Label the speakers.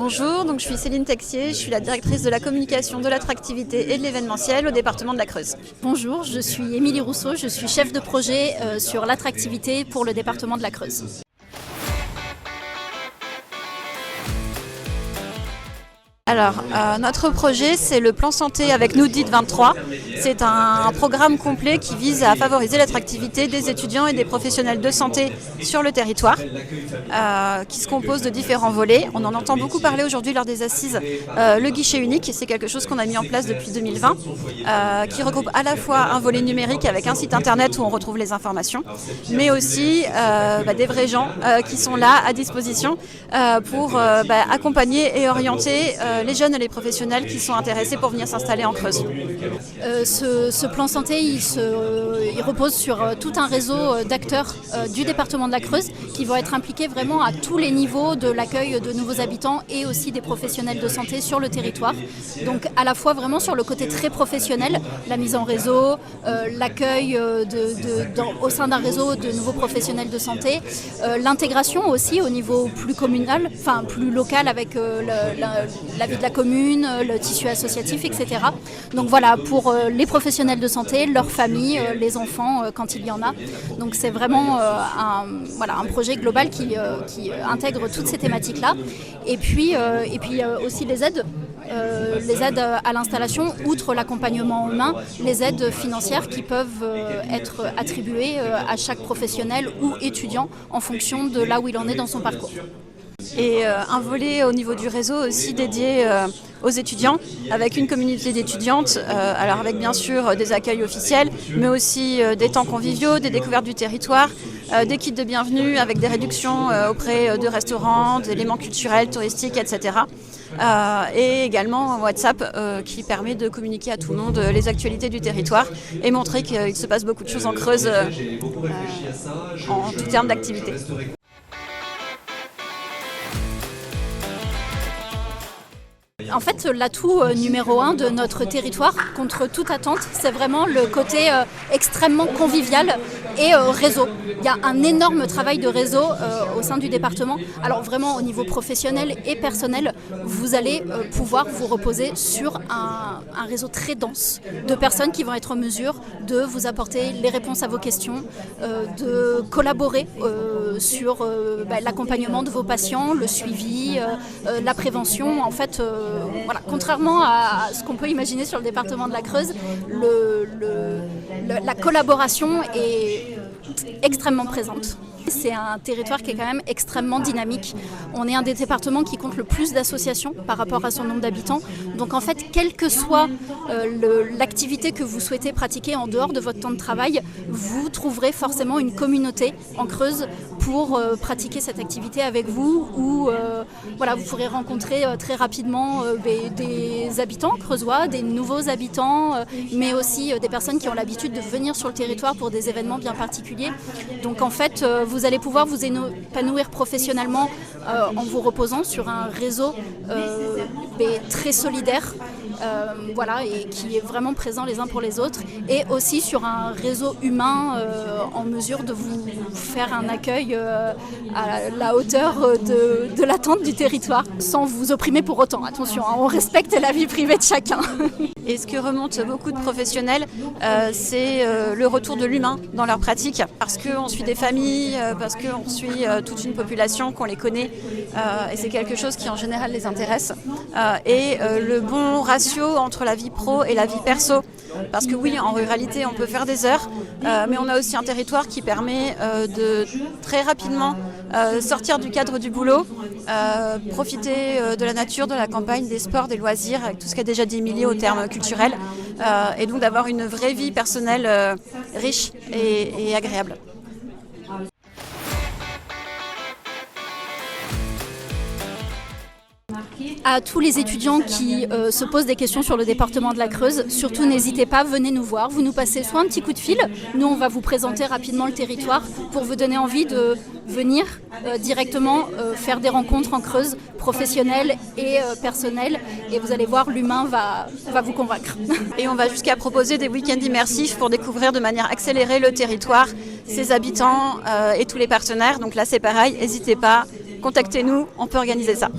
Speaker 1: Bonjour, donc je suis Céline Texier, je suis la directrice de la communication, de l'attractivité et de l'événementiel au département de la Creuse.
Speaker 2: Bonjour, je suis Émilie Rousseau, je suis chef de projet sur l'attractivité pour le département de la Creuse.
Speaker 1: Alors, notre projet, c'est le plan santé avec nous DIT 23. C'est un programme complet qui vise à favoriser l'attractivité des étudiants et des professionnels de santé sur le territoire, qui se compose de différents volets. On en entend beaucoup parler aujourd'hui lors des assises. Le guichet unique, c'est quelque chose qu'on a mis en place depuis 2020, qui regroupe à la fois un volet numérique avec un site internet où on retrouve les informations, mais aussi des vrais gens qui sont là à disposition pour accompagner et orienter les jeunes et les professionnels qui sont intéressés pour venir s'installer en Creuse.
Speaker 2: Ce plan santé, il repose sur tout un réseau d'acteurs du département de la Creuse qui vont être impliqués vraiment à tous les niveaux de l'accueil de nouveaux habitants et aussi des professionnels de santé sur le territoire. Donc à la fois vraiment sur le côté très professionnel, la mise en réseau, l'accueil au sein d'un réseau de nouveaux professionnels de santé, l'intégration aussi au niveau plus communal, enfin plus local avec la vie de la commune, le tissu associatif, etc. Donc voilà, pour les professionnels de santé, leurs familles, les enfants quand il y en a. Donc c'est vraiment un projet global qui intègre toutes ces thématiques-là. Et puis aussi les aides à l'installation, outre l'accompagnement humain, les aides financières qui peuvent être attribuées à chaque professionnel ou étudiant en fonction de là où il en est dans son parcours.
Speaker 1: Et un volet au niveau du réseau aussi dédié aux étudiants, avec une communauté d'étudiantes, alors avec bien sûr des accueils officiels, mais aussi des temps conviviaux, des découvertes du territoire, des kits de bienvenue avec des réductions auprès de restaurants, d'éléments culturels, touristiques, etc. Et également un WhatsApp qui permet de communiquer à tout le monde les actualités du territoire et montrer qu'il se passe beaucoup de choses en Creuse en tout terme d'activité.
Speaker 2: En fait, l'atout numéro 1 de notre territoire, contre toute attente, c'est vraiment le côté extrêmement convivial et réseau. Il y a un énorme travail de réseau au sein du département. Alors vraiment au niveau professionnel et personnel, vous allez pouvoir vous reposer sur un réseau très dense de personnes qui vont être en mesure de vous apporter les réponses à vos questions, de collaborer sur l'accompagnement de vos patients, le suivi, la prévention. En fait, contrairement à ce qu'on peut imaginer sur le département de la Creuse, la collaboration est extrêmement présente. C'est un territoire qui est quand même extrêmement dynamique. On est un des départements qui compte le plus d'associations par rapport à son nombre d'habitants. Donc en fait, quelle que soit l'activité que vous souhaitez pratiquer en dehors de votre temps de travail, vous trouverez forcément une communauté en Creuse pour pratiquer cette activité avec vous, où vous pourrez rencontrer très rapidement des habitants creusois, des nouveaux habitants, mais aussi des personnes qui ont l'habitude de venir sur le territoire pour des événements bien particuliers. Donc en fait, vous allez pouvoir vous épanouir professionnellement en vous reposant sur un réseau très solidaire, et qui est vraiment présent les uns pour les autres, et aussi sur un réseau humain en mesure de vous faire un accueil à la hauteur de l'attente du territoire, sans vous opprimer pour autant. Attention, on respecte la vie privée de chacun.
Speaker 1: Et ce que remonte beaucoup de professionnels, c'est le retour de l'humain dans leur pratique, parce qu'on suit des familles, parce qu'on suit toute une population, qu'on les connaît, et c'est quelque chose qui en général les intéresse. Et le bon ratio entre la vie pro et la vie perso, parce que oui, en ruralité on peut faire des heures, mais on a aussi un territoire qui permet de très rapidement sortir du cadre du boulot, profiter de la nature, de la campagne, des sports, des loisirs, avec tout ce qu'a déjà dit Émilie au terme culturel, et donc d'avoir une vraie vie personnelle riche et agréable.
Speaker 2: À tous les étudiants qui se posent des questions sur le département de la Creuse, surtout n'hésitez pas, venez nous voir. Vous nous passez soit un petit coup de fil, nous on va vous présenter rapidement le territoire pour vous donner envie de venir directement faire des rencontres en Creuse, professionnelles et personnelles, et vous allez voir, l'humain va vous convaincre.
Speaker 1: Et on va jusqu'à proposer des week-ends immersifs pour découvrir de manière accélérée le territoire, ses habitants et tous les partenaires. Donc là c'est pareil, n'hésitez pas, contactez-nous, on peut organiser ça.